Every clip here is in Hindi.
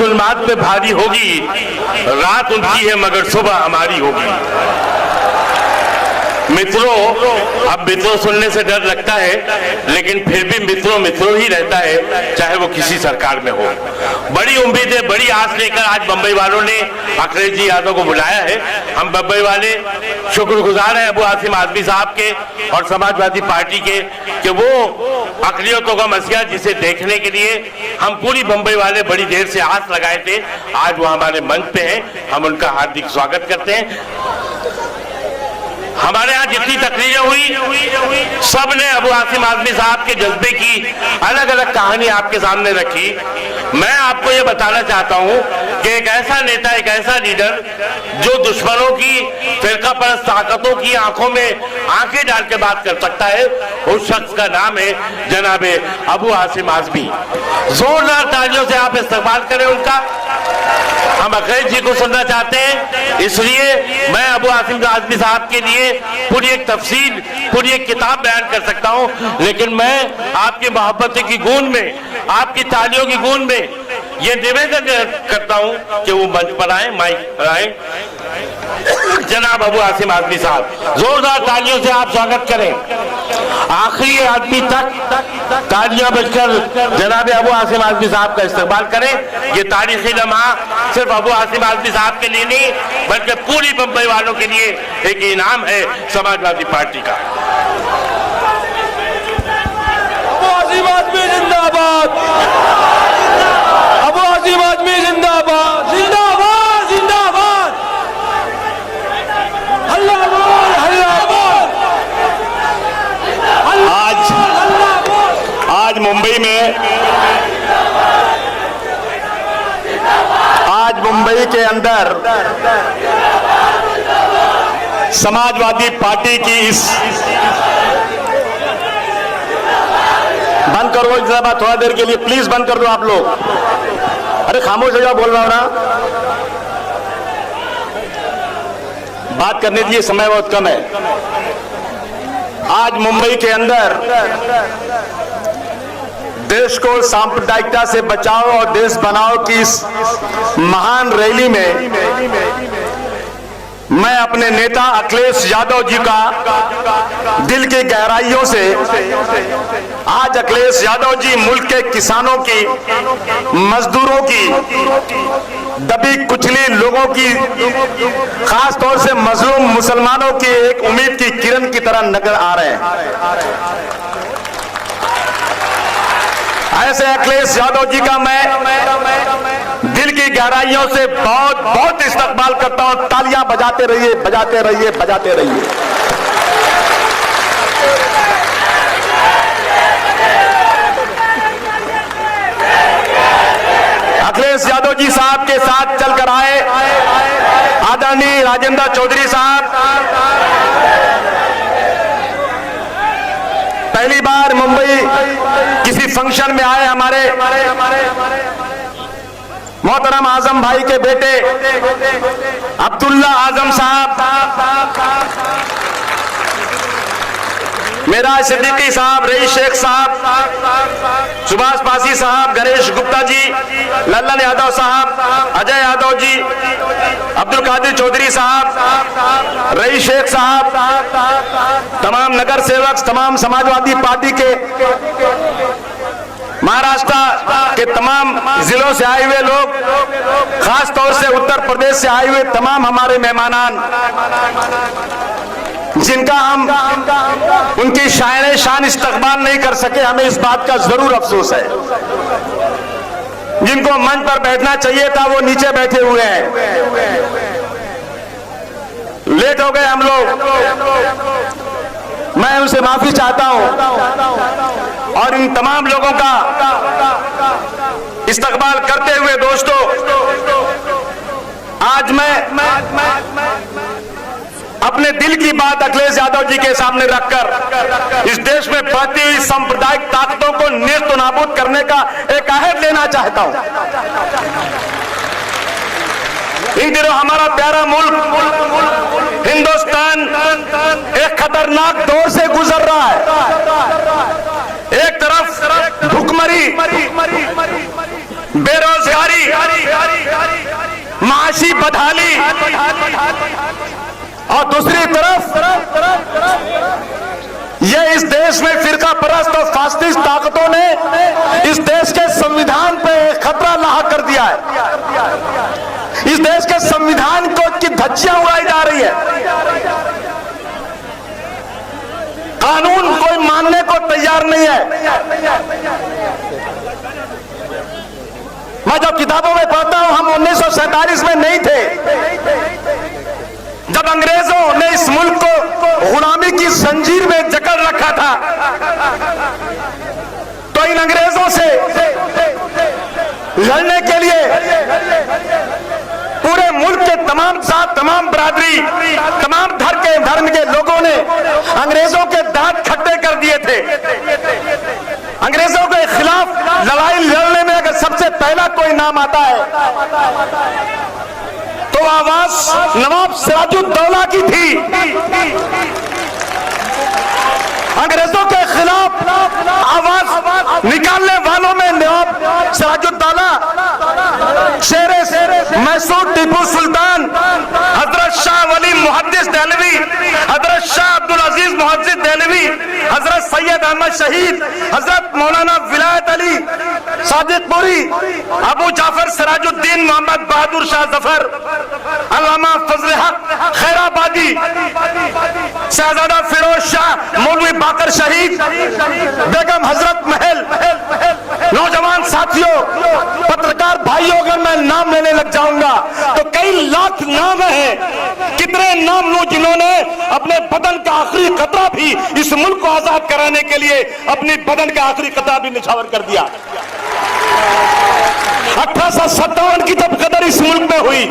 जुल्मात पे भारी होगी, रात उनकी है मगर सुबह हमारी होगी। मित्रों, अब मित्रों सुनने से डर लगता है, लेकिन फिर भी मित्रों मित्रों ही रहता है, चाहे वो किसी सरकार में हो। बड़ी उम्मीदें, बड़ी आस लेकर आज बंबई वालों ने अखिलेश जी यादव को बुलाया है। हम बंबई वाले शुक्रगुजार हैं अबू आसिम आजमी साहब के और समाजवादी पार्टी के कि वो अक़लियतों का मसीहा जिसे देखने के लिए हम पूरी बंबई वाले बड़ी देर से आस लगाए थे, आज वो हमारे मंच पे हैं। हम उनका हार्दिक स्वागत करते हैं। हमारे यहाँ जितनी तकरीरें हुई सबने अबू आसिम आजमी साहब के जज्बे की अलग अलग कहानी आपके सामने रखी। मैं आपको ये बताना चाहता हूँ कि एक ऐसा नेता, एक ऐसा लीडर जो दुश्मनों की, फिरका परस्त ताकतों की आंखों में आंखें डाल के बात कर सकता है, उस शख्स का नाम है जनाब अबू आसिम आजमी। जोरदार तालियों से आप इस्तकबाल करें उनका। हम अखिलेश जी को सुनना चाहते हैं, इसलिए मैं अबू आसिम आजमी साहब के लिए पूरी एक तफसील, पूरी एक किताब बयान कर सकता हूं, लेकिन मैं आपकी मोहब्बत की गूंज में, आपकी तालियों की गूंज में ये निवेदन करता हूं कि वो मंच पर आए, माइक पर आए। जनाब अबू आसिम आजमी साहब, जोरदार तालियों से आप स्वागत करें। आखिरी आदमी तक तालियां बजकर जनाब अबू आसिम आजमी साहब का इस्तेमाल करें। ये तारीखी लम्हा सिर्फ अबू आसिम आजमी साहब के लिए नहीं, बल्कि पूरी बंबई वालों के लिए एक इनाम है समाजवादी पार्टी का। अबू आसिम आजमी जिंदाबाद, अबू आसिम आजमी जिंदाबाद, जिंदाबाद, जिंदाबाद, अल्लाह बोल, अल्लाह बोल। आज मुंबई में, आज मुंबई के अंदर समाजवादी पार्टी की इस, बंद करो जरा थोड़ा देर के लिए, प्लीज बंद कर दो आप लोग। अरे खामोश हो जाओ, बोल रहा हूं ना, बात करने दीजिए, समय बहुत कम है। आज मुंबई के अंदर देश को सांप्रदायिकता से बचाओ और देश बनाओ की इस महान रैली में मैं अपने नेता अखिलेश यादव जी का दिल की गहराइयों से, आज अखिलेश यादव जी मुल्क के किसानों की, मजदूरों की, दबी कुचली लोगों की, खास तौर से मजलूम मुसलमानों की एक उम्मीद की किरण की तरह नजर आ रहे हैं। ऐसे अखिलेश यादव जी का मैं दिल की गहराइयों से बहुत बहुत इस्तकबाल करता हूं। तालियां बजाते रहिए, बजाते रहिए, बजाते रहिए। अखिलेश यादव जी साहब के साथ चलकर आए आदरणीय राजेंद्र चौधरी साहब, पहली बार मुंबई किसी फंक्शन में आए हमारे मोहतरम आजम भाई के बेटे अब्दुल्ला आजम साहब, मेरा सिद्दीकी साहब, रईस शेख साहब, सुभाष पासी साहब, गणेश गुप्ता जी, लल्लन यादव साहब, अजय यादव जी, अब्दुल कादिर चौधरी साहब, रईस शेख साहब, तमाम नगर सेवक, तमाम समाजवादी पार्टी के, महाराष्ट्र के तमाम जिलों से आए हुए लोग, खास तौर से उत्तर प्रदेश से आए हुए तमाम हमारे मेहमान, जिनका हम उनकी शान शान इस्तकबाल नहीं कर सके, हमें इस बात का जरूर अफसोस है। जिनको मंच पर बैठना चाहिए था वो नीचे बैठे हुए हैं। लेट हो गए हम लोग, मैं उनसे माफी चाहता हूं और इन तमाम लोगों का इस्तकबाल करते हुए दोस्तों, आज मैं अपने दिल की बात अखिलेश यादव जी के सामने रखकर इस देश में बढ़ती हुई सांप्रदायिक ताकतों को नेस्त नाबूद करने का एक अहद लेना चाहता हूं। इन दिनों हमारा प्यारा मुल्क हिंदुस्तान एक खतरनाक दौर से गुजर रहा है। एक तरफ भुखमरी, बेरोजगारी, माशी बदहाली, और दूसरी तरफ ये इस देश में फिरका परस्त और फासिस्ट ताकतों ने इस देश के संविधान पे खतरा लाहा कर दिया है। इस देश के संविधान को की धज्जियां उड़ाई जा रही है। कानून कोई मानने को तैयार नहीं है। मैं जब किताबों में पढ़ता हूं, हम 1947 में नहीं थे जब अंग्रेजों ने इस मुल्क को गुलामी की जंजीर में जकड़ रखा था। तो इन अंग्रेजों से लड़ने के लिए पूरे मुल्क के तमाम जात, तमाम बरादरी, तमाम धर्म के लोगों ने अंग्रेजों के दांत खट्टे कर दिए थे। अंग्रेजों के खिलाफ लड़ाई लड़ने में अगर सबसे पहला कोई नाम आता है तो आवाज नवाब सिराजुद्दौला की थी। अंग्रेजों के खिलाफ आवाज निकालने वालों में नवाब सिराजुद्दौला, शेरे मैसूर टीपू सुल्तान, हजरत शाह वली मुहद्दिस देहलवी, हजरत शाह अब्दुल अजीज मुहद्दिस देहलवी, हजरत सैयद अहमद शहीद, हजरत मौलाना विलायत अली सादिकपुरी, अबू जाफर सिराजुद्दीन मोहम्मद बहादुर शाह जफर, अल्लामा फजल हक खैराबादी, शहजादा फिरोज शाह, मौलवी बाकर शहीद, बेगम हजरत महल। नौजवान साथियों, पत्रकार भाइयों, अगर मैं नाम लेने लग जाऊंगा तो कई लाख नाम हैं। कितने नाम लूं जिन्होंने अपने बदन का आखिरी कतरा भी इस मुल्क को आजाद कराने के लिए अपनी बदन का आखिरी कतरा भी निछावर कर दिया। 1857 की जब कदर इस मुल्क में हुई,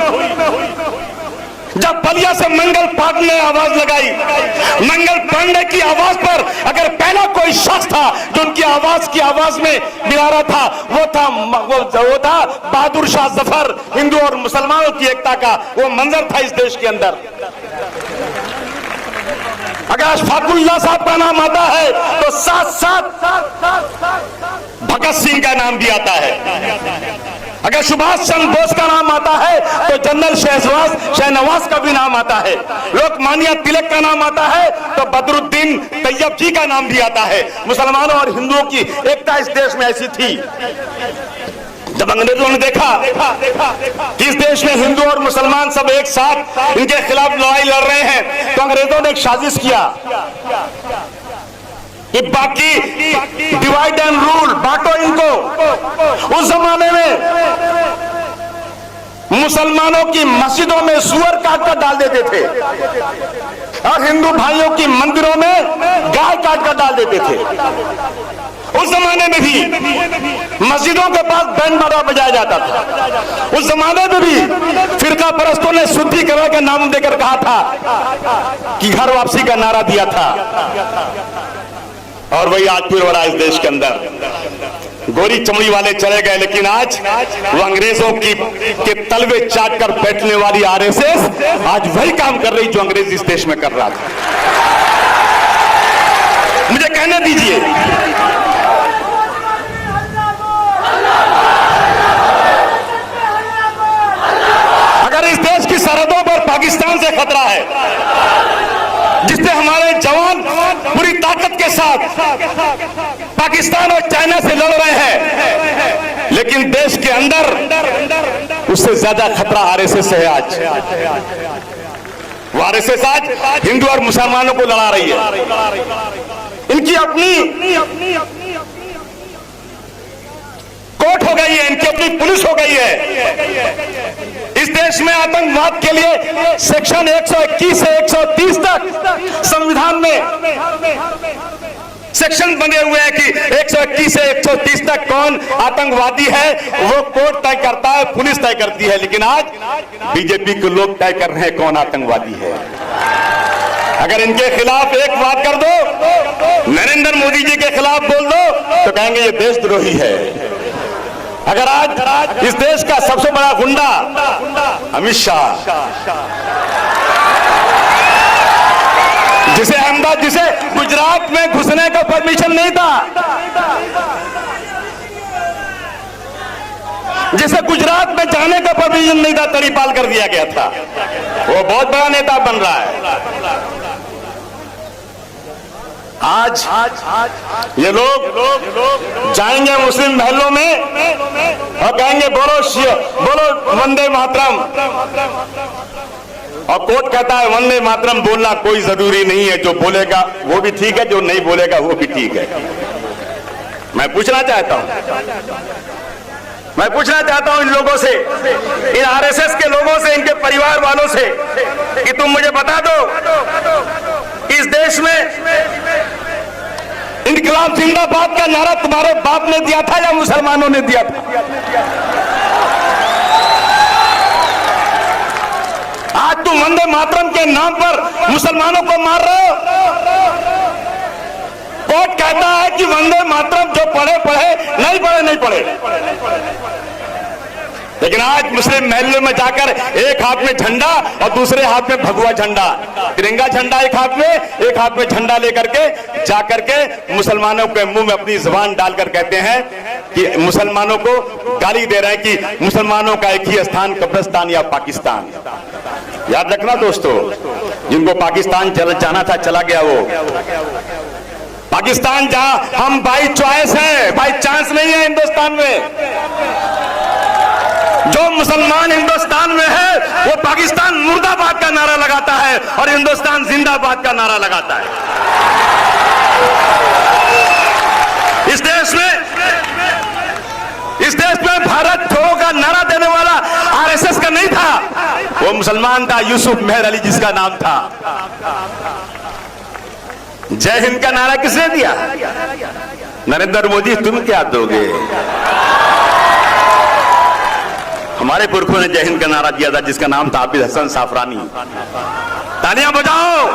जब बलिया से मंगल पांडे ने आवाज लगाई, मंगल पांडे की आवाज पर अगर पहला कोई शख्स था जो उनकी आवाज में मिला रहा था, वो था बहादुर शाह जफर। हिंदू और मुसलमानों की एकता का वो मंजर था इस देश के अंदर। अगर अशफाकुल्लाह साहब का नाम आता है तो साथ साथ भगत सिंह का नाम भी आता है। अगर सुभाष चंद्र बोस का नाम आता है तो जनरल शहनवाज का भी नाम आता है। लोकमान्य तिलक का नाम आता है तो बदरुद्दीन तैयब जी का नाम भी आता है। मुसलमानों और हिंदुओं की एकता इस देश में ऐसी थी। जब अंग्रेजों ने देखा कि इस देश में हिंदू और मुसलमान सब एक साथ इनके खिलाफ लड़ाई लड़ रहे हैं, तो अंग्रेजों ने एक साजिश किया कि बाकी डिवाइड एंड रूल, बांटो इनको। उस जमाने में मुसलमानों की मस्जिदों में सुअर काट कर डाल देते थे और हिंदू भाइयों की मंदिरों में गाय काट कर डाल देते थे। उस जमाने में भी मस्जिदों के पास बैंड मारा बजाया जाता था। उस जमाने में भी फिरका परस्तों ने शुद्धिकरण का नाम देकर कहा था कि घर वापसी का नारा दिया था। और वही आज फिर हो रहा है इस देश के अंदर। गोरी चमड़ी वाले चले गए, लेकिन आज वो अंग्रेजों के तलवे चाट कर बैठने वाली आरएसएस आज वही काम कर रही जो अंग्रेज इस देश में कर रहा था। मुझे कहने दीजिए, अगर इस देश की सरहदों पर पाकिस्तान से खतरा है, जिससे हमारे जवान पूरी ताकत के साथ पाकिस्तान और चाइना से लड़ रहे हैं, लेकिन देश के अंदर उससे ज्यादा खतरा आरएसएस है। आज वो आरएसएस आज हिंदू और मुसलमानों को लड़ा रही है। इनकी अपनी कोर्ट हो गई है, इनकी अपनी पुलिस हो गई है। इस देश में आतंकवाद के लिए सेक्शन 121 से 130 तक संविधान में सेक्शन बने हुए हैं कि 121 से 130 तक कौन आतंकवादी है वो कोर्ट तय करता है, पुलिस तय करती है। लेकिन आज बीजेपी के लोग तय कर रहे हैं कौन आतंकवादी है। अगर इनके खिलाफ एक बात कर दो, नरेंद्र मोदी जी के खिलाफ बोल दो, तो कहेंगे ये देशद्रोही है। अगर आज इस देश का सबसे बड़ा गुंडा अमित शाह, जिसे अहमदाबाद, जिसे गुजरात में घुसने का परमिशन नहीं था, जिसे गुजरात में जाने का परमिशन विजन नहीं था, तड़ीपाल कर दिया गया था। वो बहुत बड़ा नेता बन रहा है। आज ये लोग जाएंगे मुस्लिम महलों में और कहेंगे बोलो वंदे मातरम, और कोर्ट कहता है वंदे मातरम बोलना कोई जरूरी नहीं है, जो बोलेगा वो भी ठीक है, जो नहीं बोलेगा वो भी ठीक है। मैं पूछना चाहता हूं इन लोगों से, इन आरएसएस के लोगों से, इनके परिवार वालों से कि तुम मुझे बता दो इस देश में इनकलाब जिंदाबाद का नारा तुम्हारे बाप ने दिया था या मुसलमानों ने दिया था? आज तुम वंदे मातरम के नाम पर मुसलमानों को मार रहे हो। कोर्ट कहता है कि वंदे मातरम जो पढ़े नहीं पढ़े। लेकिन आज मुस्लिम महल्ले में जाकर एक हाथ में झंडा और दूसरे हाथ में भगवा झंडा, तिरंगा झंडा एक हाथ में झंडा लेकर के जाकर के मुसलमानों के मुंह में अपनी जुबान डालकर कहते हैं कि मुसलमानों को गाली दे रहे हैं कि मुसलमानों का एक ही स्थान कब्रिस्तान या पाकिस्तान। याद रखना दोस्तों, जिनको पाकिस्तान जाना था चला गया वो पाकिस्तान, जहां हम बाई चॉइस है, बाई चांस नहीं है हिंदुस्तान में। जो मुसलमान हिंदुस्तान में है वो पाकिस्तान मुर्दाबाद का नारा लगाता है और हिंदुस्तान जिंदाबाद का नारा लगाता है। इस देश में भारत छोड़ो का नारा देने वाला आरएसएस का नहीं था, वो मुसलमान था, यूसुफ मेहर अली जिसका नाम था। जय हिंद का नारा किसने दिया? नरेंद्र मोदी, तुम क्या दोगे? हमारे पुरखों ने जय हिंद का नारा दिया था जिसका नाम था आबिद हसन साफरानी। तालियां बजाओ।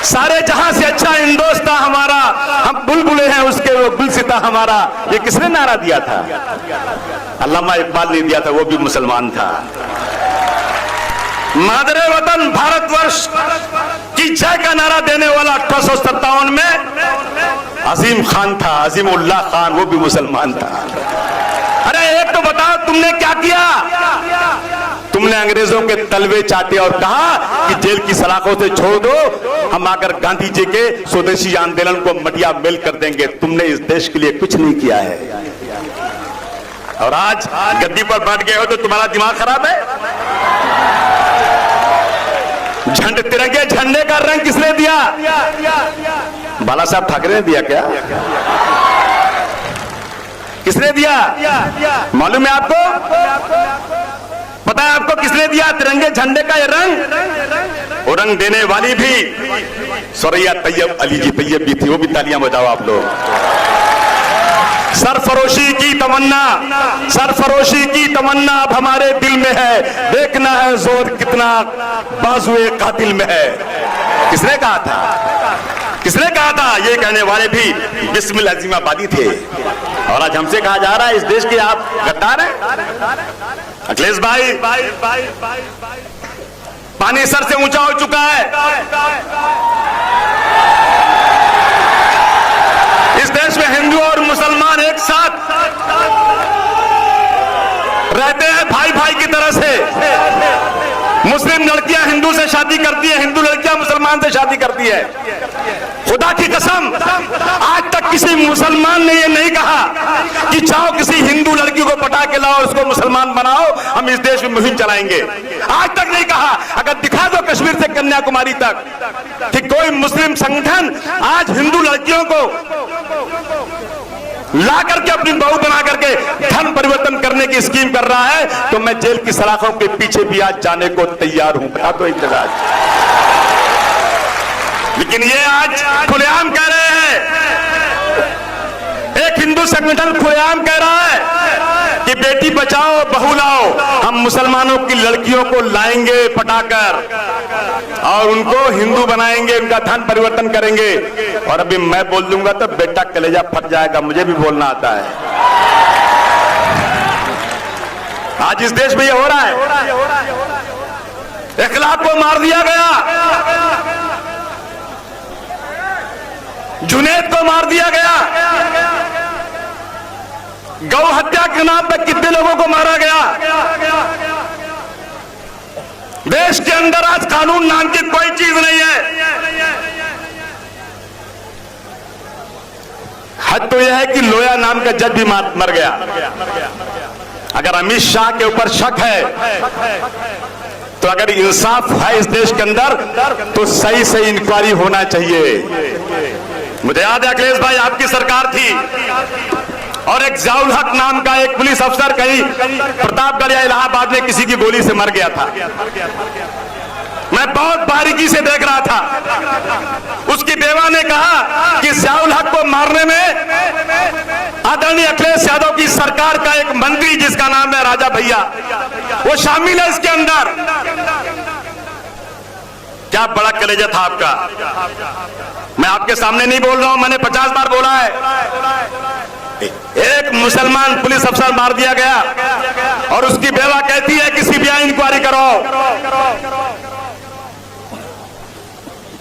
सारे जहां से अच्छा हिंदुस्तान हमारा, हम बुलबुले हैं उसके, वो गुलसिता हमारा, ये किसने नारा दिया था? अल्लामा इकबाल ने दिया था, वो भी मुसलमान था। मादरे वतन भारतवर्ष की जय का नारा देने वाला 1857 में अजीम खान था, अजीम उल्लाह खान, वो भी मुसलमान था। अरे एक तो बताओ तुमने क्या किया? तुमने अंग्रेजों के तलवे चाटे और कहा कि जेल की सलाखों से छोड़ दो, हम आकर गांधी जी के स्वदेशी आंदोलन को मटिया मेल कर देंगे। तुमने इस देश के लिए कुछ नहीं किया है और आज गद्दी पर बैठ गए हो तो तुम्हारा दिमाग खराब है। तिरंगे झंडे का रंग किसने दिया? बाला साहब ठाकरे ने दिया क्या? किसने दिया? मालूम है आपको? पता है आपको किसने दिया तिरंगे झंडे का ये रंग? वो रंग देने वाली भी सरैया तैयब अली जी तैयब भी थी। वो भी तालियां बजाओ आप लोग। सरफरोशी की तमन्ना अब हमारे दिल में है, देखना है जोर कितना बाजुए कातिल में है। किसने कहा था? ये कहने वाले भी बिस्मिल अजीमाबादी थे और आज हमसे कहा जा रहा है इस देश के आप गद्दार हैं। अखिलेश भाई, पानी सर से ऊंचा हो चुका है। इस देश में हिंदू और मुसलमान एक साथ रहते हैं, भाई भाई की तरह से। मुस्लिम लड़कियां हिंदू से शादी करती है, हिंदू लड़कियां मुसलमान से शादी करती है। खुदा की कसम, आज तक किसी मुसलमान ने ये नहीं कहा कि चाहो किसी हिंदू लड़की को पटा के लाओ, उसको मुसलमान बनाओ, हम इस देश में मुहिम चलाएंगे। आज तक नहीं कहा। अगर दिखा दो कश्मीर से कन्याकुमारी तक कि कोई मुस्लिम संगठन आज हिंदू लड़कियों को ला करके अपनी बहू बना करके धर्म परिवर्तन करने की स्कीम कर रहा है, तो मैं जेल की सलाखों के पीछे भी आज जाने को तैयार हूं। बता दो इंतजार। लेकिन ये आज खुलेआम कह रहे हैं, एक हिंदू संगठन खुलेआम कह रहा है कि बेटी बचाओ बहू लाओ, हम मुसलमानों की लड़कियों को लाएंगे पटाकर और उनको हिंदू बनाएंगे, उनका धर्म परिवर्तन करेंगे। और अभी मैं बोल दूंगा तो बेटा कलेजा फट जाएगा, मुझे भी बोलना आता है। आज इस देश में ये हो रहा है। इखलाक को मार दिया गया, जुनैद को मार दिया गया, गौ हत्या के नाम पर कितने लोगों को मारा गया। देश के अंदर आज कानून नाम की कोई चीज नहीं है। हद तो यह है कि लोया नाम का जज भी मर गया। अगर अमित शाह के ऊपर शक है तो अगर इंसाफ है इस देश के अंदर तो सही से इंक्वायरी होना चाहिए। मुझे याद है अखिलेश भाई आपकी सरकार थी और एक ज़ियाउल हक नाम का एक पुलिस अफसर कहीं प्रतापगढ़ या इलाहाबाद में किसी की गोली से मर गया था। मैं बहुत बारीकी से देख रहा था। उसकी बेवा ने कहा कि ज़ियाउल हक को मारने में आदरणीय अखिलेश यादव की सरकार का एक मंत्री जिसका नाम है राजा भैया वो शामिल है इसके अंदर। क्या बड़ा कलेजा था आपका। मैं आपके सामने नहीं बोल रहा हूं, मैंने 50 बार बोला है। एक मुसलमान पुलिस अफसर मार दिया गया और उसकी बेवा कहती है कि सीबीआई इंक्वायरी करो।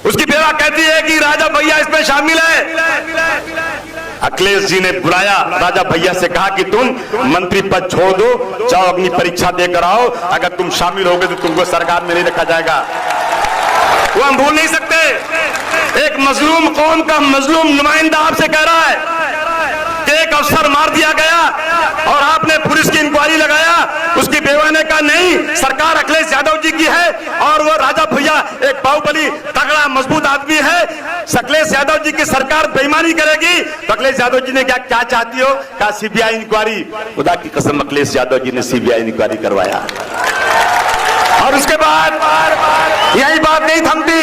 उसकी बेवा कहती है कि राजा भैया इसमें शामिल है। अखिलेश जी ने बुलाया राजा भैया से कहा कि तुम मंत्री पद छोड़ दो, जाओ अग्नि परीक्षा देकर आओ, अगर तुम शामिल होगे तो तुमको सरकार में नहीं रखा जाएगा। वो हम भूल नहीं सकते। एक मजलूम कौम का मजलूम नुमाइंदा आपसे कह रहा है कि एक अफसर मार दिया गया और आपने पुलिस की इंक्वायरी लगाया। उसकी बेवा ने कहा नहीं, सरकार अखिलेश यादव जी की है और वो राजा भैया एक बाहुबली तगड़ा मजबूत आदमी है। अखिलेश यादव जी की सरकार बेईमानी करेगी तो अखिलेश यादव जी ने क्या चाहती हो, कहा सीबीआई इंक्वायरी। खुदा की कसम अखिलेश यादव जी ने सीबीआई इंक्वायरी करवाया और उसके बाद यही बात नहीं थमती।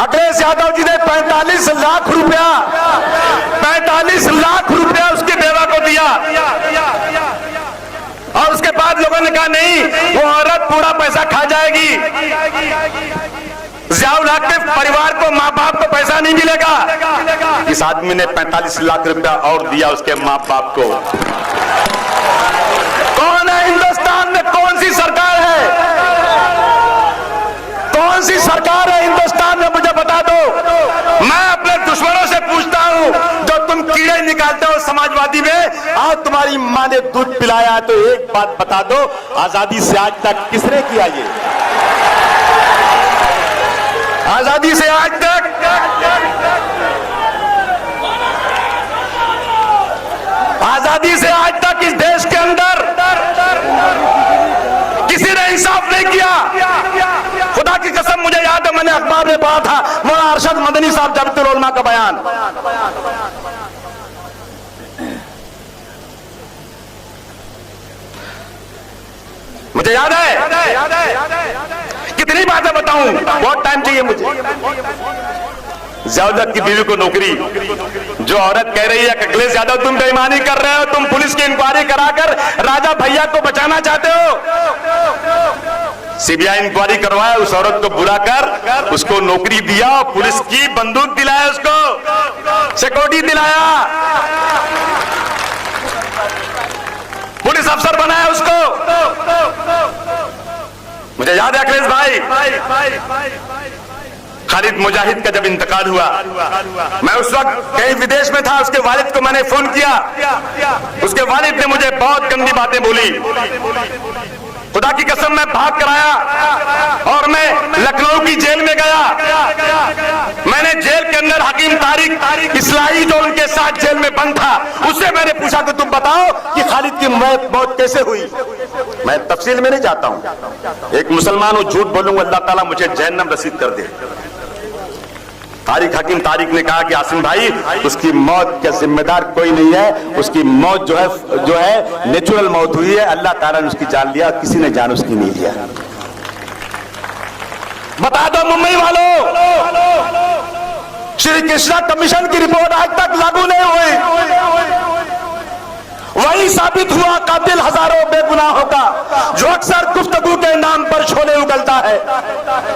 अखिलेश यादव जी ने 45 लाख रुपया उसकी बेवा को दिया और उसके बाद लोगों ने कहा नहीं, वो औरत पूरा पैसा खा जाएगी। ज़ियाउल हक के परिवार को, माँ बाप को पैसा नहीं मिलेगा। इस आदमी ने 45 लाख रुपया और दिया उसके माँ बाप को। कौन है हिंदुस्तान में, कौन सी सरकार है, कौन सी सरकार है हिंदुस्तान में, मुझे बता दो। मैं अपने दुश्मनों से पूछता हूं, जो तुम कीड़े निकालते हो समाजवादी में, आज तुम्हारी मां ने दूध पिलाया, तो एक बात बता दो, आजादी से आज तक किसने किया ये? आजादी से आज तक इस देश के अंदर किसी ने इंसाफ नहीं किया। खुदा की कसम मुझे याद है, मैंने अखबार में पढ़ा था मौलाना अरशद मदनी साहब जमीयतुल उलमा का बयान। मुझे याद है, कितनी बातें बताऊं, बहुत टाइम चाहिए मुझे। ज़ियाउल हक की बीवी को नौकरी, जो औरत कह रही है अखिलेश यादव तुम बेईमानी कर रहे हो, तुम पुलिस की इंक्वायरी कराकर राजा भैया को बचाना चाहते हो। सीबीआई इंक्वायरी करवाया, उस औरत को बुलाकर उसको नौकरी दिया, पुलिस की बंदूक दिलाया, उसको सिक्योरिटी दिलाया, पुलिस अफसर बनाया उसको। मुझे याद है अखिलेश भाई, खालिद मुजाहिद का जब इंतकाल हुआ, मैं उस वक्त कहीं विदेश में था, उसके वालिद को मैंने फोन किया। उसके वालिद ने मुझे बहुत गंदी बातें बोली। खुदा की कसम मैं भाग कर आया और मैं लखनऊ की जेल में गया। मैंने जेल के अंदर हकीम तारिक इस्लाही जो उनके साथ जेल में बंद था, उससे मैंने पूछा कि तुम बताओ कि खालिद की मौत कैसे हुई। मैं तफसील में नहीं जाता हूं, एक मुसलमान हूं, झूठ बोलूंगा अल्लाह ताला मुझे जहन्नम रसीद कर दे। हकीम तारिक ने कहा कि आसिम भाई, उसकी मौत का जिम्मेदार कोई नहीं है, उसकी मौत जो है नेचुरल मौत हुई है, अल्लाह ताला ने उसकी जान लिया, किसी ने जान उसकी नहीं लिया। बता दो मुंबई वालों, श्री कृष्णा कमीशन की रिपोर्ट आज तक लागू नहीं हुई। वही साबित हुआ कातिल हजारों बेगुनाहों का, जो अक्सर गुफ्तगू के नाम पर शोले उगलता है।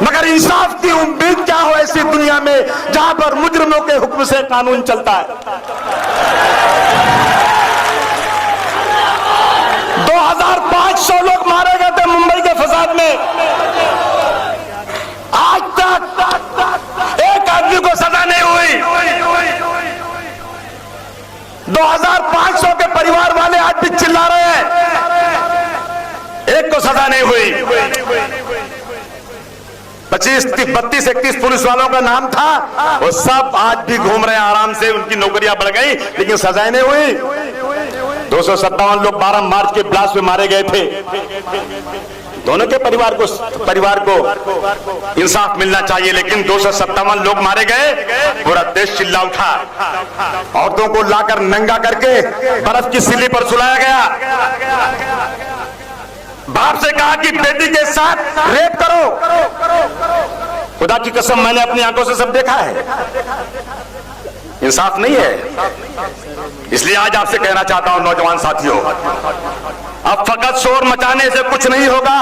मगर इंसाफ की उम्मीद क्या हो ऐसी दुनिया में जहां पर मुजरिमों के हुक्म से कानून चलता है। 2500 लोग मारे गए थे मुंबई के फसाद में, आज तक एक आदमी को सजा नहीं हुई। 2500 के परिवार 25, 32, 31 पुलिस वालों का नाम था, वो सब आज भी घूम रहे हैं आराम से, उनकी नौकरियां बढ़ गई लेकिन सजाएं नहीं हुई। 257 लोग 12 मार्च के ब्लास्ट में मारे गए थे। दोनों के परिवार को इंसाफ मिलना चाहिए, लेकिन 257 लोग मारे गए, पूरा देश चिल्ला उठा। औरतों को लाकर नंगा करके बर्फ की सिल्ली पर सुलाया गया। बाप से कहा कि बेटी के साथ रेप करो। खुदा की कसम मैंने अपनी आंखों से सब देखा है। इंसाफ नहीं है। इसलिए आज आपसे कहना चाहता हूं नौजवान साथियों, अब फकत शोर मचाने से कुछ नहीं होगा।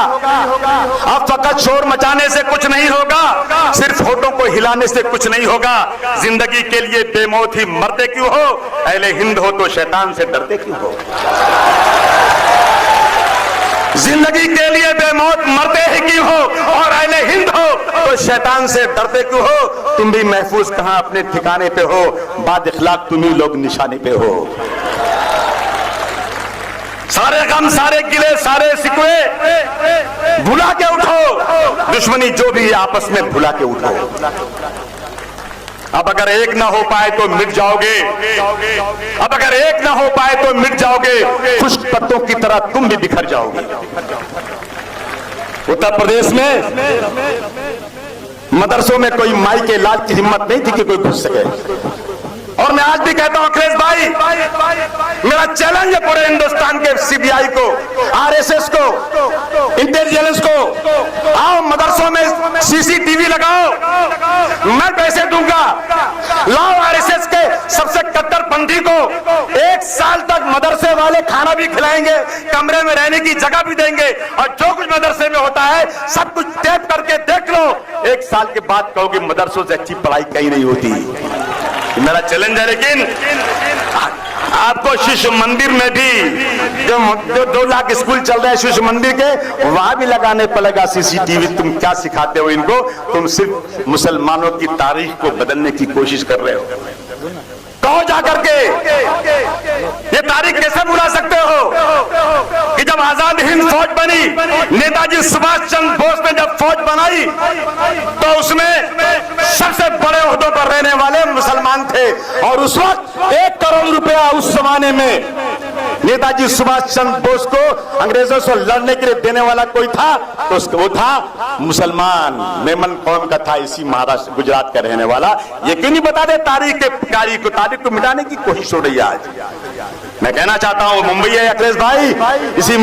अब फकत शोर मचाने से कुछ नहीं होगा, सिर्फ होठों को हिलाने से कुछ नहीं होगा। जिंदगी के लिए बेमौत ही मरते क्यों हो, अहले हिंद हो तो शैतान से डरते क्यों हो। जिंदगी के लिए बेमौत मरते ही क्यों हो और अहले हिंद हो तो शैतान से डरते क्यों हो। तुम भी महफूज कहां अपने ठिकाने पे हो, बाद इखलाक तुम ही लोग निशाने पे हो। सारे गम, सारे गिले, सारे सिकवे भुला के उठो। दुश्मनी जो भी है आपस में भुला के उठो। अब अगर एक ना हो पाए तो मिट जाओगे। अब अगर एक ना हो पाए तो मिट जाओगे। खुश्क पत्तों की तरह तुम भी बिखर जाओगे। उत्तर प्रदेश में मदरसों में कोई माई के इलाज की हिम्मत नहीं थी कि कोई घुस सके। और मैं आज भी कहता हूं अखिलेश भाई, मेरा चैलेंज है पूरे हिंदुस्तान के सीबीआई को, आरएसएस को, इंटेलिजेंस को, आओ मदरसों में सीसीटीवी लगाओ, मैं पैसे दूंगा। लाओ आरएसएस के सबसे कट्टरपंथी को 1 साल तक मदरसे वाले खाना भी खिलाएंगे, कमरे में रहने की जगह भी देंगे, और जो कुछ मदरसे में होता है सब कुछ टेप करके देख लो। 1 साल के बाद कहोगे मदरसों से अच्छी पढ़ाई कहीं नहीं होती। मेरा चैलेंज है। लेकिन आपको शिशु मंदिर में भी जो 2 लाख स्कूल चल रहे हैं शिशु मंदिर के, वहां भी लगाने पड़ेगा सीसीटीवी। तुम क्या सिखाते हो इनको? तुम सिर्फ मुसलमानों की तारीख को बदलने की कोशिश कर रहे हो। कहो जाकर के ये तारीख कैसे भुला सकते हो कि जब आजाद हिंद फौज बनी, नेताजी सुभाष चंद्र बोस ने जब फौज बनाई तो उसमें सबसे बड़े ओहदों पर रहने वाले मुसलमान थे। और उस वक्त 1 करोड़ रुपया उस जमाने में नेताजी सुभाष चंद्र बोस को अंग्रेजों से लड़ने के लिए देने वाला कोई था तो वो था मुसलमान, मेमन कौम का था, इसी महाराष्ट्र गुजरात का रहने वाला। ये क्यों नहीं बता दे तारीख को मिटाने की कोशिश हो रही है आज। मैं कहना चाहता हूं मुंबई है अखिलेश भाई, इसी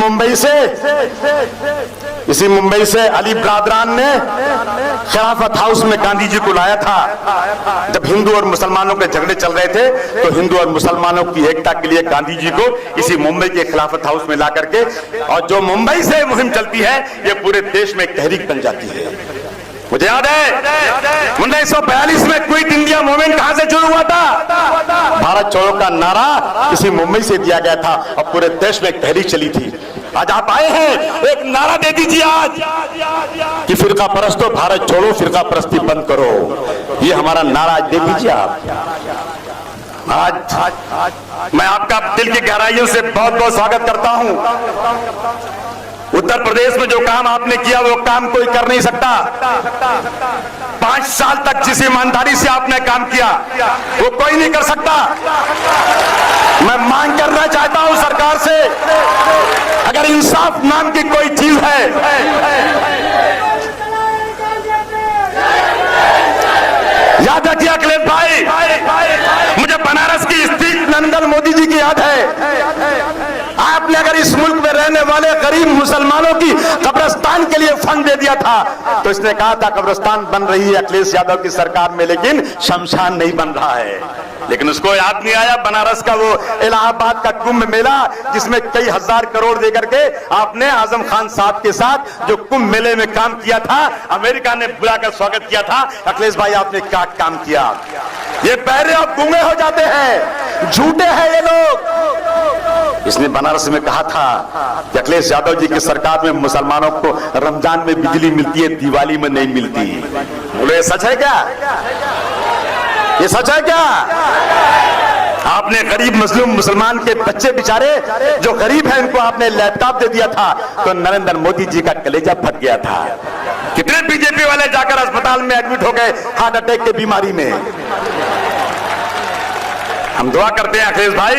मुंबई से अली ब्रादरान ने खिलाफत हाउस में गांधी जी को लाया था। जब हिंदू और मुसलमानों के झगड़े चल रहे थे तो हिंदू और मुसलमानों की एकता के लिए गांधी जी को इसी मुंबई के खिलाफत हाउस में ला करके, और जो मुंबई से मुहिम चलती है ये पूरे देश में एक तहरीक बन जाती है। मुझे याद है 1942 में क्विट इंडिया मूवमेंट कहां से शुरू हुआ था? भारत छोड़ो का नारा इसी मुंबई से दिया गया था और पूरे देश में एक तहरीक चली थी। आज आप आए हैं, एक नारा दे दीजिए आज कि फिरका परस्तो भारत छोड़ो, फिरका परस्ती बंद करो। ये हमारा नारा दे दीजिए आप। आज मैं आपका दिल की गहराइयों से बहुत बहुत स्वागत करता हूं। उत्तर प्रदेश में जो काम आपने किया वो काम कोई कर नहीं सकता। 5 साल तक जिस ईमानदारी से आपने काम किया वो कोई नहीं कर सकता। मैं मांग करना चाहता हूं सरकार से, अगर इंसाफ नाम की कोई चीज है, याद रखिए अखिलेश भाई, मुझे बनारस की स्थिति नरेंद्र मोदी जी की याद है। आपने अगर इस मुल्क में रहने वाले गरीब मुसलमानों की कब्रिस्तान के लिए फंड दे दिया था तो इसने कहा था कब्रिस्तान बन रही है अखिलेश यादव की सरकार में, लेकिन शमशान नहीं बन रहा है। लेकिन उसको याद नहीं आया बनारस का वो इलाहाबाद का कुंभ मेला जिसमें कई हजार करोड़ देकर के आपने आजम खान साहब के साथ जो कुंभ मेले में काम किया था, अमेरिका ने बुलाकर स्वागत किया था। अखिलेश भाई आपने क्या काम किया? ये बहरे और गूंगे हो जाते हैं, झूठे हैं ये लोग। इसने बनारस में कहा था कि अखिलेश यादव जी की सरकार में मुसलमानों को रमजान में बिजली मिलती है, दिवाली में नहीं मिलती। बोले ये सच है क्या? ये सच है क्या? आपने गरीब मजलूम मुसलमान के बच्चे बेचारे जो गरीब हैं इनको आपने लैपटॉप दे दिया था तो नरेंद्र मोदी जी का कलेजा फट गया था। कितने बीजेपी बीजेपी वाले जाकर अस्पताल में एडमिट हो गए हार्ट अटैक की बीमारी में। हम दुआ करते हैं अखिलेश भाई।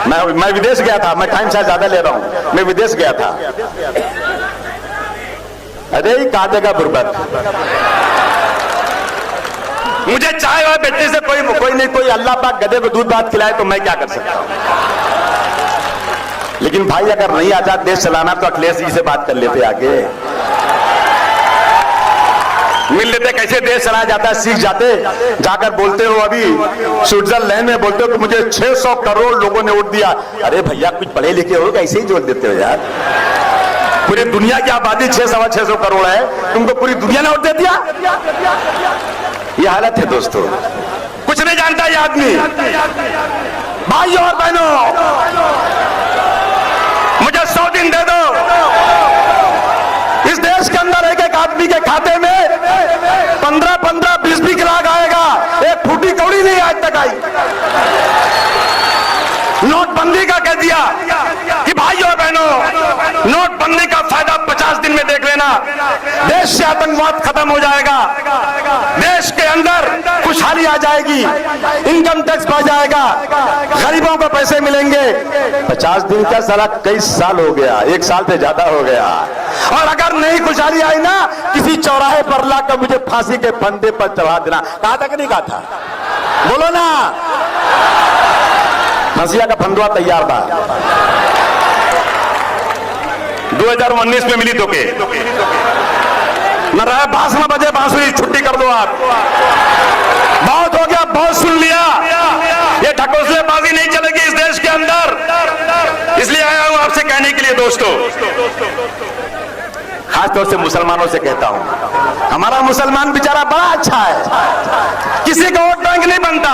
मैं विदेश गया था, मैं टाइम शायद ज्यादा ले रहा हूं, मैं विदेश गया था। अरे कहा देगा बुर्बक, मुझे चाय और बेटे से कोई नहीं, कोई अल्लाह पाक गधे को दूध भात खिलाए तो मैं क्या कर सकता हूं। लेकिन भाई अगर नहीं आजाद देश चलाना तो अखिलेश जी से बात कर लेते, आगे मिल लेते, कैसे देश चलाया जाता है सीख जाते। जाकर बोलते हो अभी स्विट्जरलैंड में बोलते हो कि मुझे 600 करोड़ लोगों ने वोट दिया। अरे भैया कुछ पढ़े लिखे हो, कैसे ही जोड़ देते हो यार। पूरी दुनिया की आबादी 600 करोड़ है, तुमको पूरी दुनिया ने वोट दे दिया। ये हालत है दोस्तों, कुछ नहीं जानता ये आदमी। भाई और बहनों, मुझे 100 दिन दे दो, इस देश के अंदर एक एक आदमी के खाते में 15-15, 20-20 लाख आएगा। एक फूटी कौड़ी नहीं आज तक आई। नोटबंदी का कह दिया कि भाइयों और बहनों, नोटबंदी का फायदा 50 दिन में देख लेना, देश से आतंकवाद खत्म हो जाएगा, देश के अंदर खुशहाली आ जाएगी, इनकम टैक्स बढ़ जाएगा, गरीबों को पैसे मिलेंगे। 50 दिन का सारा कई साल हो गया, 1 साल से ज्यादा हो गया। और अगर नहीं खुशहाली आई ना, किसी चौराहे पर लाकर मुझे फांसी के फंदे पर चढ़ा देना। कहा था कि नहीं कहा था? बोलो ना। फांसिया का फंदवा तैयार था। 2019 में मिली तो के न रहा, बांस न बजे बांसुरी, छुट्टी कर दो आप। बहुत हो गया, बहुत सुन लिया। ये ढकोसलेबाजी नहीं चलेगी इस देश के अंदर। इसलिए आया हूं आपसे कहने के लिए दोस्तों, खासतौर से मुसलमानों से कहता हूं, हमारा मुसलमान बेचारा बड़ा अच्छा है, किसी का वोट बैंक नहीं बनता,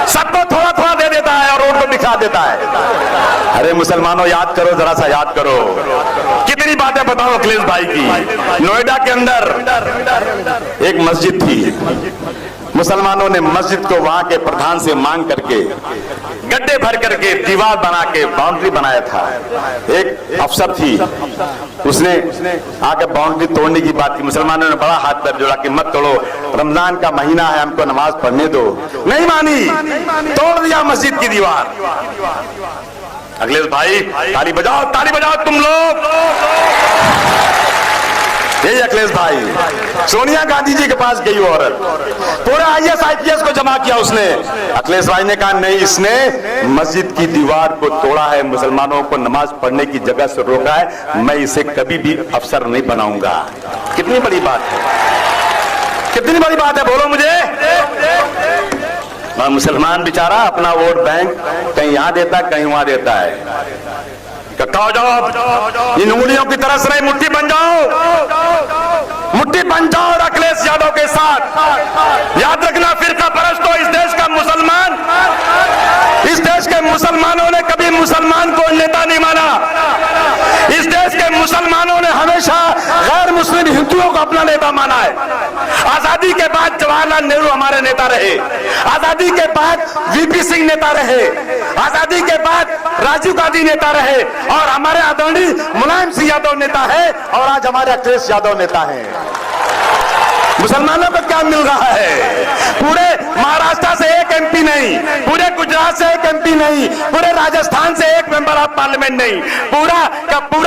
सबको थोड़ा थोड़ा दे देता है और वोट को दिखा देता है। अरे मुसलमानों याद करो, जरा सा याद करो, कितनी बातें बताओ अखिलेश भाई की। नोएडा के अंदर एक मस्जिद थी, मुसलमानों ने मस्जिद को वहां के प्रधान से मांग करके गड्ढे भर करके दीवार बना के बाउंड्री बनाया था। एक अफसर थी, उसने आके बाउंड्री तोड़ने की बात की। मुसलमानों ने बड़ा हाथ पैर जोड़ा कि मत तोड़ो, रमजान का महीना है, हमको नमाज पढ़ने दो। नहीं मानी, तोड़ दिया मस्जिद की दीवार। अखिलेश भाई ताली बजाओ तुम लोग। यही अखिलेश भाई सोनिया गांधी जी के पास गई औरत, पूरे IAS IPS को जमा किया उसने। अखिलेश भाई ने कहा नहीं, इसने मस्जिद की दीवार को तोड़ा है, मुसलमानों को नमाज पढ़ने की जगह से रोका है, मैं इसे कभी भी अफसर नहीं बनाऊंगा। कितनी बड़ी बात है, कितनी बड़ी बात है, बोलो मुझे। मुसलमान बेचारा अपना वोट बैंक कहीं यहां देता है, कहीं वहां देता है। इकट्ठा हो जाओ, इन उंगलियों की तरह से मुट्ठी बन जाओ, मुट्ठी बन जाओ और अखिलेश यादव के साथ। याद रखना, फिरका परस्त हो इस देश का मुसलमान, इस देश के मुसलमानों ने कभी मुसलमान को नेता नहीं माना। इस देश के मुसलमानों ने हमेशा गैर मुस्लिम हिंदुओं को अपना नेता माना है। आजादी के बाद जवाहरलाल नेहरू हमारे नेता रहे, आजादी के बाद VP सिंह नेता रहे, आजादी के बाद राजीव गांधी नेता रहे, और हमारे आदरणीय मुलायम सिंह यादव नेता है, और आज हमारे अखिलेश यादव नेता है। मुसलमानों को क्या मिल रहा है? पूरे महाराष्ट्र से एक MP नहीं, पूरे गुजरात से एक MP नहीं, पूरे राजस्थान से एक मेंबर ऑफ पार्लियामेंट नहीं, पूरा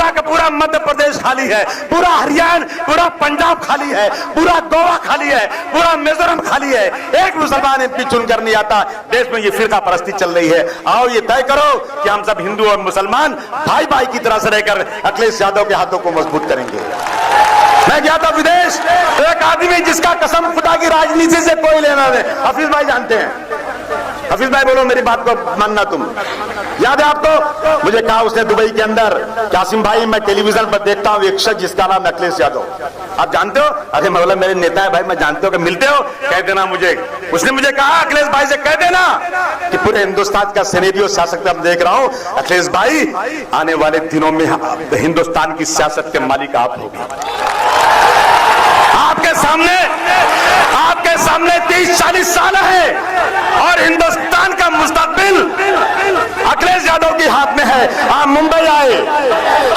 का पूरा मध्य प्रदेश खाली है, पूरा हरियाणा, पूरा पंजाब खाली है, पूरा गोवा खाली है, पूरा मिजोरम खाली है। एक मुसलमान MP चुनकर नहीं आता। देश में ये फिरका परस्ती चल रही है। आओ ये तय करो कि हम सब हिंदू और मुसलमान भाई भाई की तरह से रहकर अखिलेश यादव के हाथों को मजबूत करेंगे। मैं गया था विदेश, तो एक आदमी जिसका कसम खुदा की राजनीति से कोई लेना नहीं, हफीज भाई जानते हैं, हफीज भाई बोलो मेरी बात को मानना तुम, याद है आपको? मुझे कहा उसने दुबई के अंदर, कासिम भाई मैं टेलीविजन पर देखता हूँ एक शख्स जिसका नाम अखिलेश यादव, आप जानते हो? अरे मतलब मेरे नेता है भाई, मैं जानते हो कि मिलते हो, कह देना मुझे। उसने मुझे कहा अखिलेश भाई से कह देना कि पूरे हिंदुस्तान का सिनेरियो सियासत में देख रहा हूं, अखिलेश भाई आने वाले दिनों में हिंदुस्तान की सियासत के मालिक आप होंगे। आपके आपके सामने 30-40 साल है और हिंदुस्तान का मुस्तकबिल अखिलेश यादव के हाथ में है। आप मुंबई आए,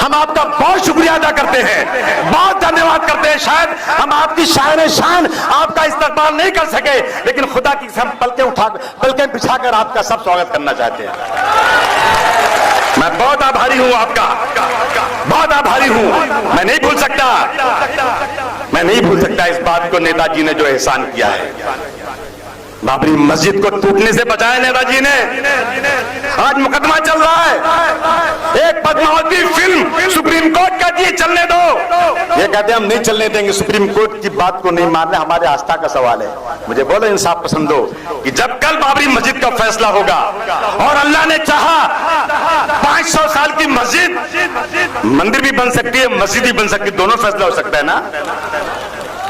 हम आपका बहुत शुक्रिया अदा करते हैं, बहुत धन्यवाद करते हैं। शायद हम आपकी शान शान आपका इस्तकबाल नहीं कर सके, लेकिन खुदा की हम पलकें बिछाकर आपका सब स्वागत करना चाहते हैं। मैं बहुत आभारी हूं आपका, बहुत आभारी हूं। मैं नहीं भूल सकता, मैं नहीं भूल सकता इस बात को नेताजी ने जो एहसान किया है। बाबरी मस्जिद को टूटने से बचाया नेताजी ने। आज मुकदमा चल रहा है, एक पद्मावती फिल्म सुप्रीम कोर्ट कहती है चलने दो, ये कहते हैं हम नहीं चलने देंगे, सुप्रीम कोर्ट की बात को नहीं मान रहे, हमारे आस्था का सवाल है। मुझे बोलो इंसाफ पसंद हो कि जब कल बाबरी मस्जिद का फैसला होगा और अल्लाह ने चाहा 500 साल की मस्जिद, मंदिर भी बन सकती है, मस्जिद भी बन सकती है, दोनों फैसला हो सकता है ना।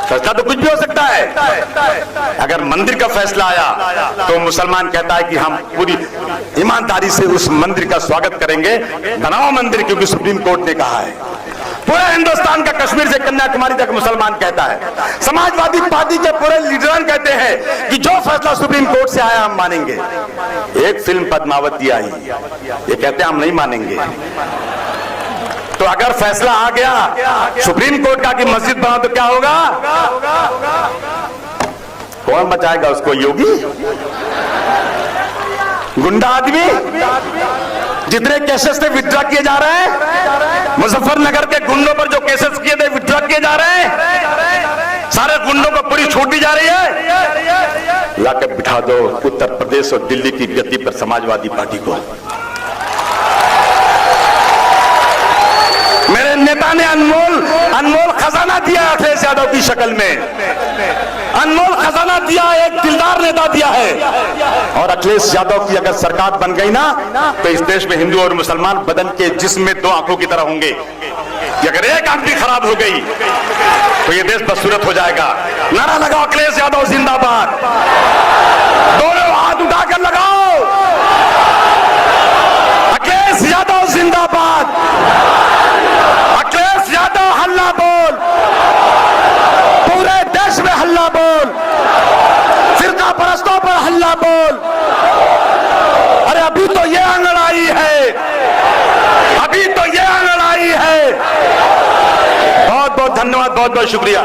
फैसला तो कुछ भी हो सकता है। अगर मंदिर का फैसला आया तो मुसलमान कहता है कि हम पूरी ईमानदारी से उस मंदिर का स्वागत करेंगे, बनाओ मंदिर, क्योंकि सुप्रीम कोर्ट ने कहा है। पूरे हिंदुस्तान का कश्मीर से कन्याकुमारी तक मुसलमान कहता है। समाजवादी पार्टी के पूरे लीडर कहते हैं कि जो फैसला सुप्रीम कोर्ट से आया हम मानेंगे। एक फिल्म पद्मावती आई, ये कहते हैं हम नहीं मानेंगे। तो अगर फैसला आ गया सुप्रीम कोर्ट का कि मस्जिद बनाओ तो क्या होगा? कौन बचाएगा उसको? योगी? गुंडा आदमी? जितने केसेस थे विथड्रॉ किए जा रहे हैं, मुजफ्फरनगर के गुंडों पर जो केसेस किए थे विथड्रॉ किए जा रहे हैं, सारे गुंडों को पूरी छूट दी जा रही है। लाकर बिठा दो उत्तर प्रदेश और दिल्ली की गद्दी पर समाजवादी पार्टी को। मेरे नेता ने अनमोल खजाना दिया अखिलेश यादव की शक्ल में, अनमोल खजाना दिया, एक दिलदार नेता दिया है। और अखिलेश यादव की अगर सरकार बन गई ना तो इस देश में हिंदू और मुसलमान बदन के जिस्म में 2 आंखों की तरह होंगे। कि अगर एक आंख भी खराब हो गई तो ये देश बदसूरत हो जाएगा। नारा लगाओ अखिलेश यादव जिंदाबाद, दोनों हाथ उठाकर लगाओ, अखिलेश यादव जिंदाबाद, अखिलेश यादव हल्ला बोल, पूरे देश में हल्ला बोल, फिरका परस्तों पर हल्ला बोल। अरे अभी तो ये अंगड़ाई है, अभी तो ये अंगड़ाई है। बहुत बहुत धन्यवाद, बहुत बहुत शुक्रिया।